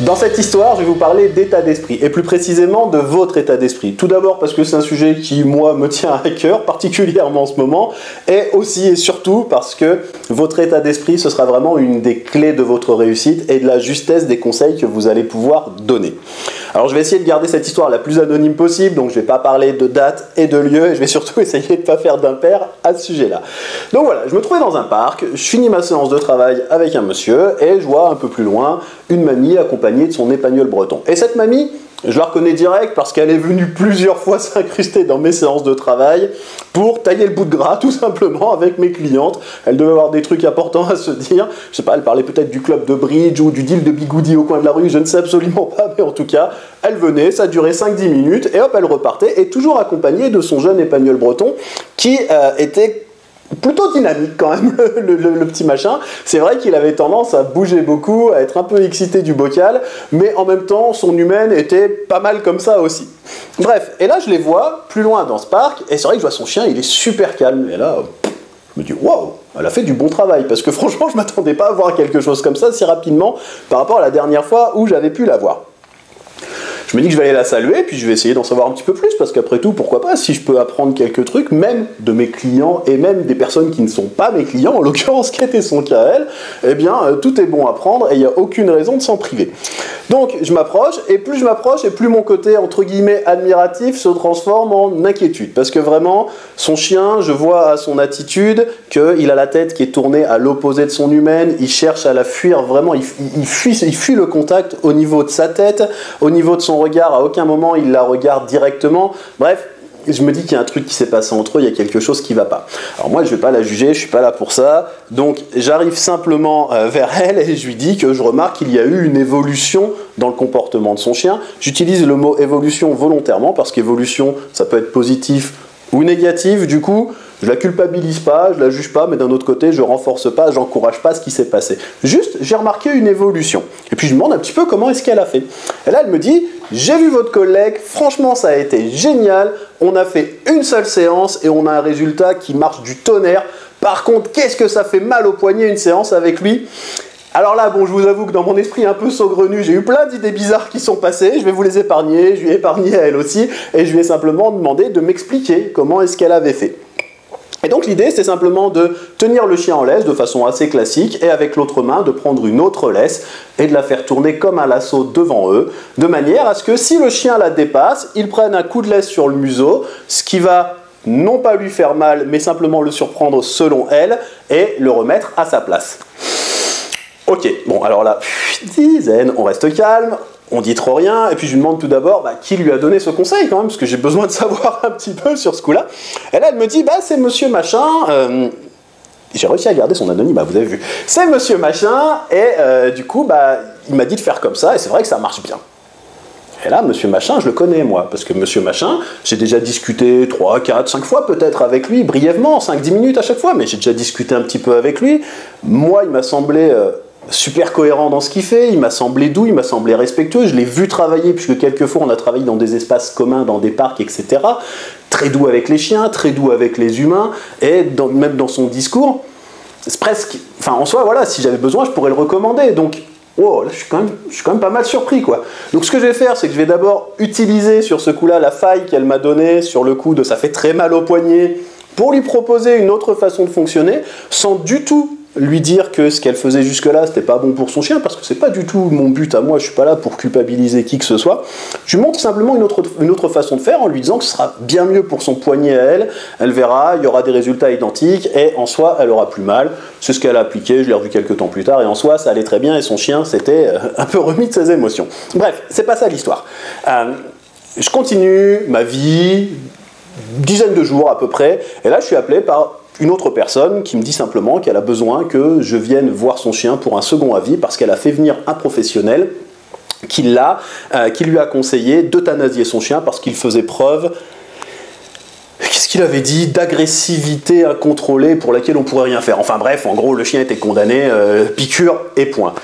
Dans cette histoire, je vais vous parler d'état d'esprit, et plus précisément de votre état d'esprit. Tout d'abord parce que c'est un sujet qui, moi, me tient à cœur, particulièrement en ce moment, et aussi et surtout parce que votre état d'esprit, ce sera vraiment une des clés de votre réussite et de la justesse des conseils que vous allez pouvoir donner. Alors je vais essayer de garder cette histoire la plus anonyme possible, donc je ne vais pas parler de date et de lieu, et je vais surtout essayer de ne pas faire d'impair à ce sujet-là. Donc voilà, je me trouvais dans un parc, je finis ma séance de travail avec un monsieur, et je vois un peu plus loin une mamie accompagnée de son épagnol breton. Et cette mamie, je la reconnais direct parce qu'elle est venue plusieurs fois s'incruster dans mes séances de travail pour tailler le bout de gras, tout simplement, avec mes clientes. Elle devait avoir des trucs importants à se dire. Je sais pas, elle parlait peut-être du club de bridge ou du deal de bigoudi au coin de la rue, je ne sais absolument pas, mais en tout cas, elle venait, ça durait 5-10 minutes, et hop, elle repartait, et toujours accompagnée de son jeune épagnol breton qui était plutôt dynamique quand même, le petit machin. C'est vrai qu'il avait tendance à bouger beaucoup, à être un peu excité du bocal, mais en même temps, son humaine était pas mal comme ça aussi. Bref, et là je les vois plus loin dans ce parc, et c'est vrai que je vois son chien, il est super calme, et là, je me dis, waouh, elle a fait du bon travail, parce que franchement, je m'attendais pas à voir quelque chose comme ça si rapidement par rapport à la dernière fois où j'avais pu la voir. Je me dis que je vais aller la saluer, puis je vais essayer d'en savoir un petit peu plus, parce qu'après tout, pourquoi pas, si je peux apprendre quelques trucs, même de mes clients, et même des personnes qui ne sont pas mes clients, en l'occurrence, qui était son cas à elle, eh bien, tout est bon à prendre, et il n'y a aucune raison de s'en priver. Donc, je m'approche, et plus mon côté, entre guillemets, admiratif se transforme en inquiétude, parce que vraiment, son chien, je vois à son attitude qu'il a la tête qui est tournée à l'opposé de son humaine, il cherche à la fuir, vraiment, il fuit le contact au niveau de sa tête, au niveau de son regard, à aucun moment il la regarde directement. Bref, je me dis qu'il y a un truc qui s'est passé entre eux, il y a quelque chose qui ne va pas. Alors moi, je ne vais pas la juger, je ne suis pas là pour ça. Donc j'arrive simplement vers elle et je lui dis que je remarque qu'il y a eu une évolution dans le comportement de son chien. J'utilise le mot évolution volontairement parce qu'évolution, ça peut être positif ou négatif. Du coup, je la culpabilise pas, je la juge pas, mais d'un autre côté, je renforce pas, j'encourage pas ce qui s'est passé. Juste, j'ai remarqué une évolution. Et puis je me demande un petit peu comment est-ce qu'elle a fait. Et là, elle me dit, j'ai vu votre collègue, franchement, ça a été génial. On a fait une seule séance et on a un résultat qui marche du tonnerre. Par contre, qu'est-ce que ça fait mal au poignet une séance avec lui? Alors là, bon, je vous avoue que dans mon esprit un peu saugrenu, j'ai eu plein d'idées bizarres qui sont passées, je vais vous les épargner, je lui ai épargné à elle aussi, et je lui ai simplement demandé de m'expliquer comment est-ce qu'elle avait fait. Et donc l'idée, c'est simplement de tenir le chien en laisse de façon assez classique, et avec l'autre main, de prendre une autre laisse, et de la faire tourner comme un lasso devant eux, de manière à ce que si le chien la dépasse, il prenne un coup de laisse sur le museau, ce qui va non pas lui faire mal, mais simplement le surprendre selon elle, et le remettre à sa place. Ok, bon alors là, zen, on reste calme, on dit trop rien, et puis je lui demande tout d'abord qui lui a donné ce conseil quand même, parce que j'ai besoin de savoir un petit peu sur ce coup-là. Et là elle me dit, c'est monsieur machin, j'ai réussi à garder son anonymat, vous avez vu. C'est monsieur machin, et du coup, il m'a dit de faire comme ça, et c'est vrai que ça marche bien. Et là, monsieur machin, je le connais, moi, parce que monsieur machin, j'ai déjà discuté 3, 4, 5 fois peut-être avec lui, brièvement, 5-10 minutes à chaque fois, mais j'ai déjà discuté un petit peu avec lui. Moi, il m'a semblé super cohérent dans ce qu'il fait, il m'a semblé doux, il m'a semblé respectueux, je l'ai vu travailler, puisque quelquefois on a travaillé dans des espaces communs, dans des parcs, etc. Très doux avec les chiens, très doux avec les humains, et même dans son discours, c'est presque... Enfin, en soi, voilà, si j'avais besoin, je pourrais le recommander, donc... Oh, là, je suis quand même pas mal surpris, quoi. Donc ce que je vais faire, c'est que je vais d'abord utiliser sur ce coup-là la faille qu'elle m'a donnée sur le coup de ça fait très mal au poignet, pour lui proposer une autre façon de fonctionner, sans du tout lui dire que ce qu'elle faisait jusque-là, c'était pas bon pour son chien, parce que c'est pas du tout mon but à moi, je suis pas là pour culpabiliser qui que ce soit. Je lui montre simplement une autre façon de faire en lui disant que ce sera bien mieux pour son poignet à elle, elle verra, il y aura des résultats identiques, et en soi, elle aura plus mal. C'est ce qu'elle a appliqué, je l'ai revu quelques temps plus tard, et en soi, ça allait très bien, et son chien s'était un peu remis de ses émotions. Bref, c'est pas ça l'histoire. Je continue ma vie, dizaine de jours à peu près, et là je suis appelé par une autre personne qui me dit simplement qu'elle a besoin que je vienne voir son chien pour un second avis parce qu'elle a fait venir un professionnel qui lui a conseillé d'euthanasier son chien parce qu'il faisait preuve, qu'est-ce qu'il avait dit, d'agressivité incontrôlée pour laquelle on ne pourrait rien faire. Enfin bref, en gros, le chien était condamné, piqûre et point.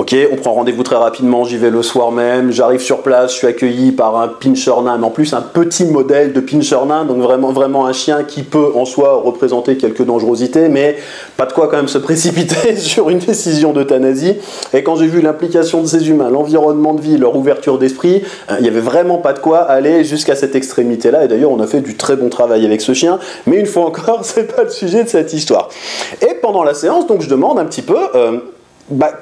Ok, on prend rendez-vous très rapidement, j'y vais le soir même, j'arrive sur place, je suis accueilli par un pinscher nain, mais en plus un petit modèle de pinscher nain, donc vraiment un chien qui peut en soi représenter quelques dangerosités, mais pas de quoi quand même se précipiter sur une décision d'euthanasie. Et quand j'ai vu l'implication de ces humains, l'environnement de vie, leur ouverture d'esprit, il n'y avait vraiment pas de quoi aller jusqu'à cette extrémité-là, et d'ailleurs on a fait du très bon travail avec ce chien, mais une fois encore, c'est pas le sujet de cette histoire. Et pendant la séance, donc je demande un petit peu...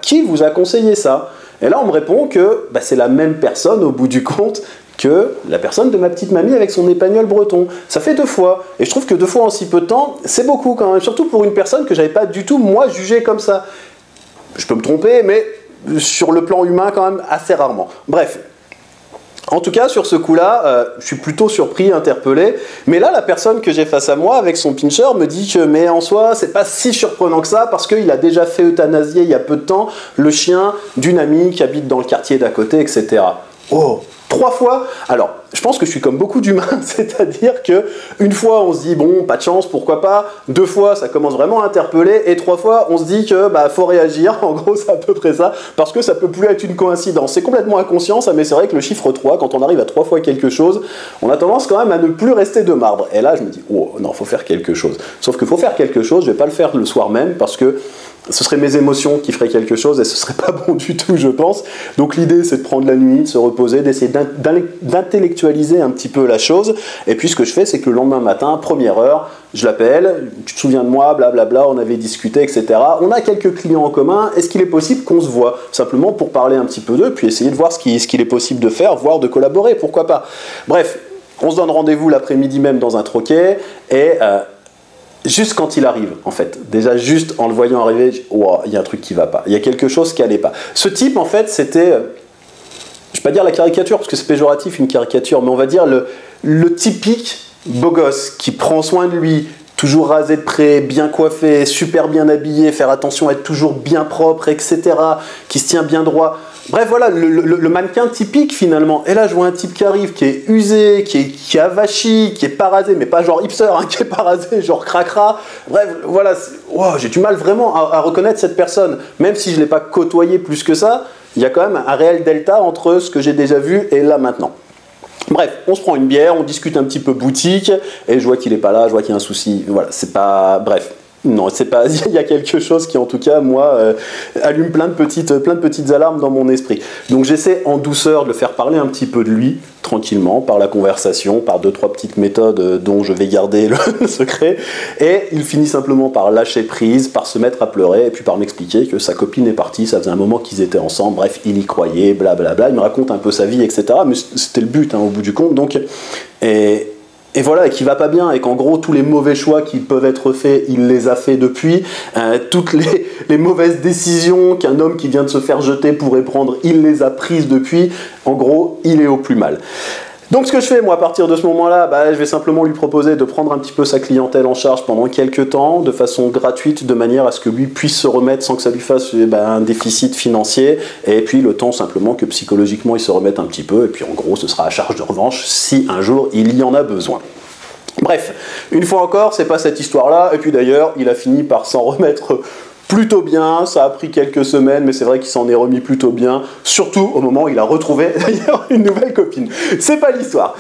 qui vous a conseillé ça? Et là, on me répond que c'est la même personne, au bout du compte, que la personne de ma petite mamie avec son épagnol breton. Ça fait 2 fois. Et je trouve que 2 fois en si peu de temps, c'est beaucoup quand même. Surtout pour une personne que j'avais pas du tout, moi, jugée comme ça. Je peux me tromper, mais sur le plan humain, quand même, assez rarement. Bref. En tout cas, sur ce coup-là, je suis plutôt surpris, interpellé. Mais là, la personne que j'ai face à moi, avec son pinscher, me dit que, mais en soi, c'est pas si surprenant que ça, parce qu'il a déjà fait euthanasier il y a peu de temps le chien d'une amie qui habite dans le quartier d'à côté, etc. Oh, 3 fois? Alors, je pense que je suis comme beaucoup d'humains, c'est-à-dire que une fois, on se dit, bon, pas de chance, pourquoi pas. 2 fois, ça commence vraiment à interpeller. Et 3 fois, on se dit que faut réagir. En gros, c'est à peu près ça, parce que ça peut plus être une coïncidence. C'est complètement inconscient, ça, mais c'est vrai que le chiffre 3, quand on arrive à 3 fois quelque chose, on a tendance quand même à ne plus rester de marbre. Et là, je me dis, oh non, faut faire quelque chose. Sauf qu'il faut faire quelque chose, je vais pas le faire le soir même, parce que ce seraient mes émotions qui feraient quelque chose et ce serait pas bon du tout, je pense. Donc l'idée, c'est de prendre la nuit, de se reposer, d'essayer d'intellectualiser un petit peu la chose. Et puis ce que je fais, c'est que le lendemain matin, première heure, je l'appelle, tu te souviens de moi, blablabla, on avait discuté, etc. On a quelques clients en commun, est-ce qu'il est possible qu'on se voit? Simplement pour parler un petit peu d'eux, puis essayer de voir ce qu'il est possible de faire, voire de collaborer, pourquoi pas. Bref, on se donne rendez-vous l'après-midi même dans un troquet, et... juste quand il arrive, en fait, déjà juste en le voyant arriver, wow, il y a un truc qui va pas, il y a quelque chose qui allait pas. Ce type, en fait, c'était, je vais pas dire la caricature, parce que c'est péjoratif une caricature, mais on va dire le typique beau gosse qui prend soin de lui, toujours rasé de près, bien coiffé, super bien habillé, faire attention à être toujours bien propre, etc., qui se tient bien droit. Bref, voilà, le mannequin typique finalement. Et là, je vois un type qui arrive, qui est usé, qui est avachi, qui est pas rasé, mais pas genre hipster, hein, qui est pas rasé, genre cracra. Bref, voilà, wow, j'ai du mal vraiment à reconnaître cette personne. Même si je ne l'ai pas côtoyé plus que ça, il y a quand même un réel delta entre ce que j'ai déjà vu et là maintenant. Bref, on se prend une bière, on discute un petit peu boutique, et je vois qu'il n'est pas là, je vois qu'il y a un souci. Voilà, c'est pas... Bref. Non, c'est pas. Il y a quelque chose qui, en tout cas, moi, allume plein de petites alarmes dans mon esprit. Donc, j'essaie en douceur de le faire parler un petit peu de lui, tranquillement, par la conversation, par 2-3 petites méthodes dont je vais garder le secret. Et il finit simplement par lâcher prise, par se mettre à pleurer, et puis par m'expliquer que sa copine est partie. Ça faisait un moment qu'ils étaient ensemble. Bref, il y croyait, blablabla. Il me raconte un peu sa vie, etc. Mais c'était le but, hein, au bout du compte. Donc, et voilà, et qui va pas bien, et qu'en gros, tous les mauvais choix qui peuvent être faits, il les a faits depuis. Toutes les mauvaises décisions qu'un homme qui vient de se faire jeter pourrait prendre, il les a prises depuis. En gros, il est au plus mal. Donc ce que je fais, moi, à partir de ce moment-là, je vais simplement lui proposer de prendre un petit peu sa clientèle en charge pendant quelques temps, de façon gratuite, de manière à ce que lui puisse se remettre sans que ça lui fasse un déficit financier, et puis le temps simplement que psychologiquement il se remette un petit peu, et puis en gros, ce sera à charge de revanche si un jour il y en a besoin. Bref, une fois encore, c'est pas cette histoire-là, et puis d'ailleurs, il a fini par s'en remettre plutôt bien, ça a pris quelques semaines, mais c'est vrai qu'il s'en est remis plutôt bien, surtout au moment où il a retrouvé d'ailleurs une nouvelle copine. C'est pas l'histoire.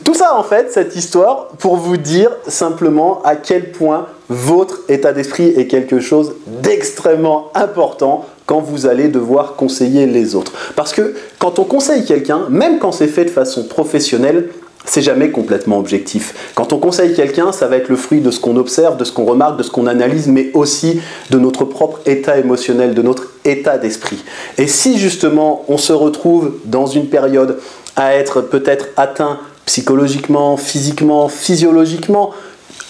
Tout ça, en fait, cette histoire, pour vous dire simplement à quel point votre état d'esprit est quelque chose d'extrêmement important quand vous allez devoir conseiller les autres. Parce que quand on conseille quelqu'un, même quand c'est fait de façon professionnelle, c'est jamais complètement objectif. Quand on conseille quelqu'un, ça va être le fruit de ce qu'on observe, de ce qu'on remarque, de ce qu'on analyse, mais aussi de notre propre état émotionnel, de notre état d'esprit. Et si justement on se retrouve dans une période à être peut-être atteint psychologiquement, physiquement, physiologiquement,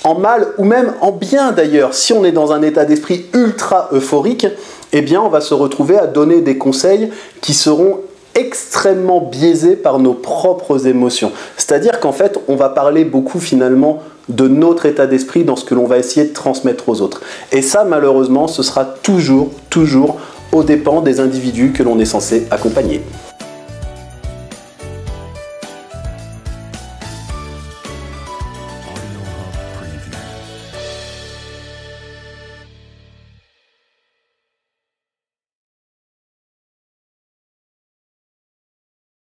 en mal ou même en bien d'ailleurs, si on est dans un état d'esprit ultra euphorique, eh bien on va se retrouver à donner des conseils qui seront extrêmement biaisé par nos propres émotions. C'est-à-dire qu'en fait, on va parler beaucoup finalement de notre état d'esprit dans ce que l'on va essayer de transmettre aux autres. Et ça, malheureusement, ce sera toujours aux dépens des individus que l'on est censé accompagner.